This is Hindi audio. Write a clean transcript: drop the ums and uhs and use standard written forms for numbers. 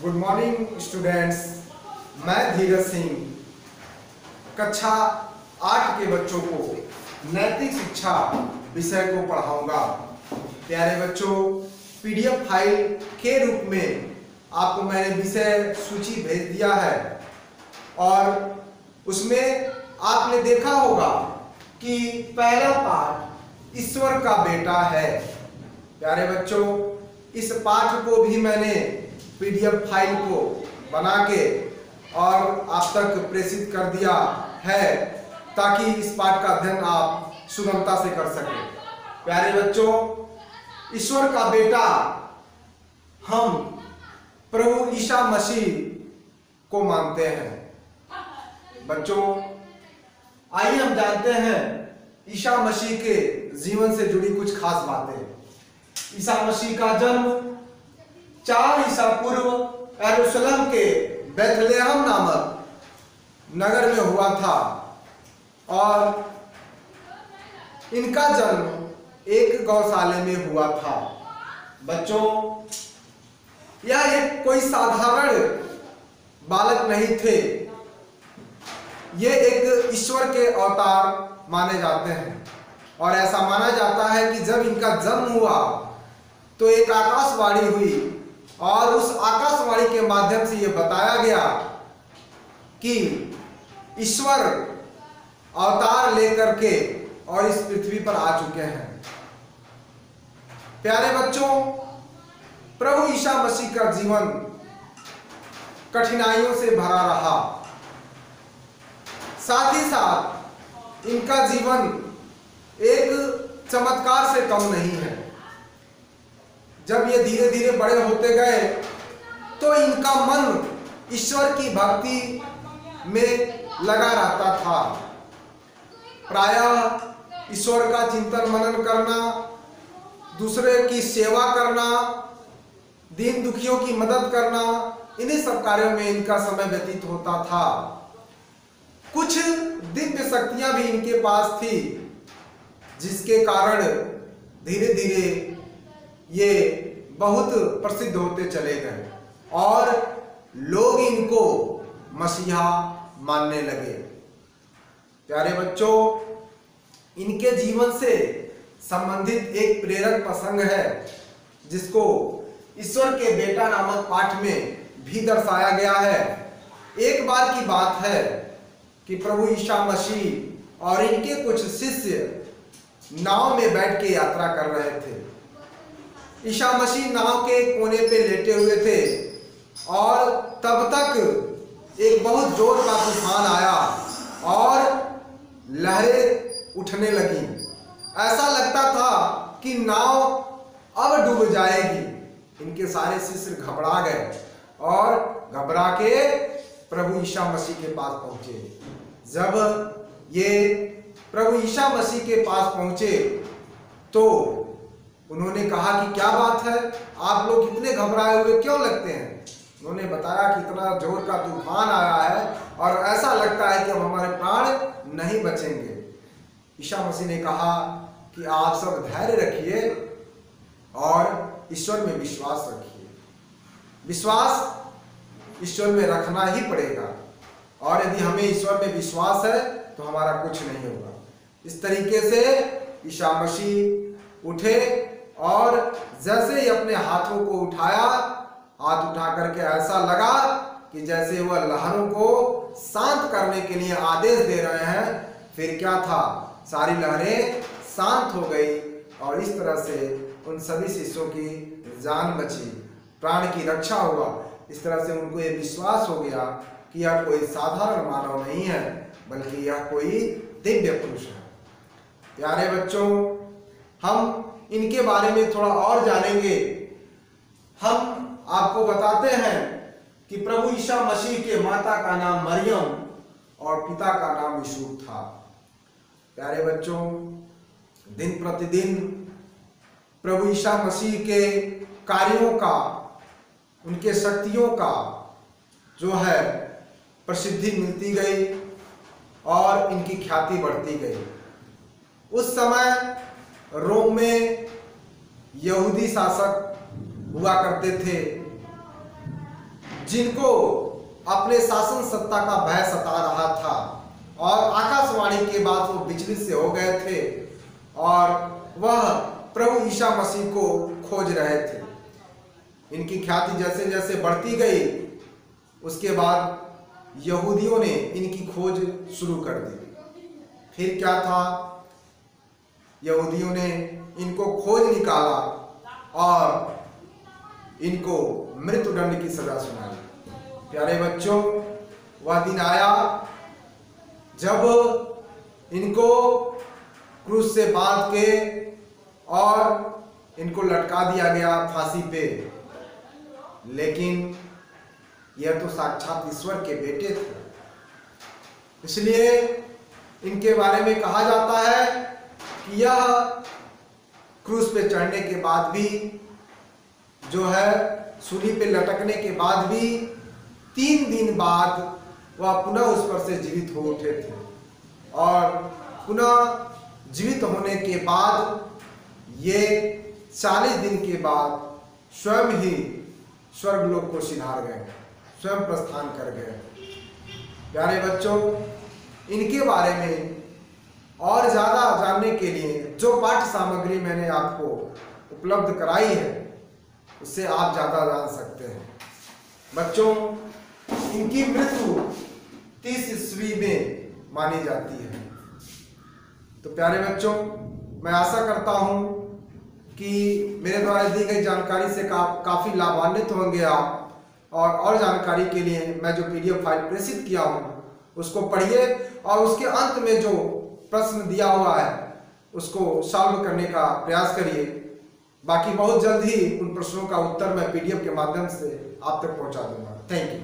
Good morning students. मैं धीरज सिंह कक्षा 8 के बच्चों को नैतिक शिक्षा विषय को पढ़ाऊंगा। प्यारे बच्चों, पीडीएफ फाइल के रूप में आपको मैंने विषय सूची भेज दिया है और उसमें आपने देखा होगा कि पहला पाठ ईश्वर का बेटा है। प्यारे बच्चों, इस पाठ को भी मैंने पीडीएफ फाइल को बना के और आप तक प्रेषित कर दिया है ताकि इस पाठ का अध्ययन आप सुगमता से कर सकें। प्यारे बच्चों, ईश्वर का बेटा हम प्रभु ईसा मसीह को मानते हैं। बच्चों, आइए हम जानते हैं ईसा मसीह के जीवन से जुड़ी कुछ खास बातें। ईसा मसीह का जन्म 4 ईसा पूर्व यरूशलेम के बेथलेहम नामक नगर में हुआ था और इनका जन्म एक गौशाले में हुआ था। बच्चों, यह एक कोई साधारण बालक नहीं थे, ये एक ईश्वर के अवतार माने जाते हैं और ऐसा माना जाता है कि जब इनका जन्म हुआ तो एक आकाशवाणी हुई और उस आकाशवाणी के माध्यम से यह बताया गया कि ईश्वर अवतार लेकर के और इस पृथ्वी पर आ चुके हैं। प्यारे बच्चों, प्रभु ईसा मसीह का जीवन कठिनाइयों से भरा रहा, साथ ही साथ इनका जीवन एक चमत्कार से कम नहीं है। जब ये धीरे धीरे बड़े होते गए तो इनका मन ईश्वर की भक्ति में लगा रहता था। प्रायः ईश्वर का चिंतन मनन करना, दूसरे की सेवा करना, दीन दुखियों की मदद करना, इन्हीं सब कार्यों में इनका समय व्यतीत होता था। कुछ दिव्य शक्तियां भी इनके पास थी जिसके कारण धीरे धीरे ये बहुत प्रसिद्ध होते चले गए और लोग इनको मसीहा मानने लगे। प्यारे बच्चों, इनके जीवन से संबंधित एक प्रेरक प्रसंग है जिसको ईश्वर के बेटा नामक पाठ में भी दर्शाया गया है। एक बार की बात है कि प्रभु ईसा मसीह और इनके कुछ शिष्य नाव में बैठ के यात्रा कर रहे थे। ईसा मसीह नाव के एक कोने पे लेटे हुए थे और तब तक एक बहुत जोर का तूफान आया और लहरें उठने लगी। ऐसा लगता था कि नाव अब डूब जाएगी। इनके सारे शिष्य घबरा गए और घबरा के प्रभु ईसा मसीह के पास पहुंचे। जब ये प्रभु ईसा मसीह के पास पहुंचे तो उन्होंने कहा कि क्या बात है, आप लोग इतने घबराए हुए क्यों लगते हैं। उन्होंने बताया कि इतना जोर का तूफान आया है और ऐसा लगता है कि अब हमारे प्राण नहीं बचेंगे। ईसा मसीह ने कहा कि आप सब धैर्य रखिए और ईश्वर में विश्वास रखिए। विश्वास ईश्वर में रखना ही पड़ेगा और यदि हमें ईश्वर में विश्वास है तो हमारा कुछ नहीं होगा। इस तरीके से ईसा मसीह उठे और जैसे ही अपने हाथों को उठाया, हाथ उठा करके ऐसा लगा कि जैसे वह लहरों को शांत करने के लिए आदेश दे रहे हैं। फिर क्या था, सारी लहरें शांत हो गई और इस तरह से उन सभी शिष्यों की जान बची, प्राण की रक्षा हुआ। इस तरह से उनको ये विश्वास हो गया कि यह कोई साधारण मानव नहीं है बल्कि यह कोई दिव्य पुरुष है। प्यारे बच्चों, हम इनके बारे में थोड़ा और जानेंगे। हम आपको बताते हैं कि प्रभु ईसा मसीह के माता का नाम मरियम और पिता का नाम यूसुफ था। प्यारे बच्चों, दिन प्रतिदिन प्रभु ईसा मसीह के कार्यों का, उनके शक्तियों का जो है प्रसिद्धि मिलती गई और इनकी ख्याति बढ़ती गई। उस समय रोम में यहूदी शासक हुआ करते थे जिनको अपने शासन सत्ता का भय सता रहा था और आकाशवाणी के बाद वो विचलित से हो गए थे और वह प्रभु ईसा मसीह को खोज रहे थे। इनकी ख्याति जैसे जैसे बढ़ती गई, उसके बाद यहूदियों ने इनकी खोज शुरू कर दी। फिर क्या था, यहूदियों ने इनको खोज निकाला और इनको मृत्युदंड की सजा सुनाई। प्यारे बच्चों, वह दिन आया जब इनको क्रूस से बांध के और इनको लटका दिया गया फांसी पे। लेकिन यह तो साक्षात ईश्वर के बेटे थे, इसलिए इनके बारे में कहा जाता है कि यह क्रूस पे चढ़ने के बाद भी, जो है सूली पे लटकने के बाद भी 3 दिन बाद वह पुनः उस पर से जीवित हो उठे थे और पुनः जीवित होने के बाद ये 40 दिन के बाद स्वयं ही स्वर्गलोक को सिधार गए, स्वयं प्रस्थान कर गए। प्यारे बच्चों, इनके बारे में और ज़्यादा जानने के लिए जो पाठ्य सामग्री मैंने आपको उपलब्ध कराई है, उससे आप ज़्यादा जान सकते हैं। बच्चों, इनकी मृत्यु 30 ईस्वी में मानी जाती है। तो प्यारे बच्चों, मैं आशा करता हूँ कि मेरे द्वारा दी गई जानकारी से काफ़ी लाभान्वित होंगे आप, और जानकारी के लिए मैं जो PDF फाइल प्रेषित किया हूँ उसको पढ़िए और उसके अंत में जो प्रश्न दिया हुआ है उसको सॉल्व करने का प्रयास करिए। बाकी बहुत जल्द ही उन प्रश्नों का उत्तर मैं PDF के माध्यम से आप तक पहुँचा दूंगा। Thank you.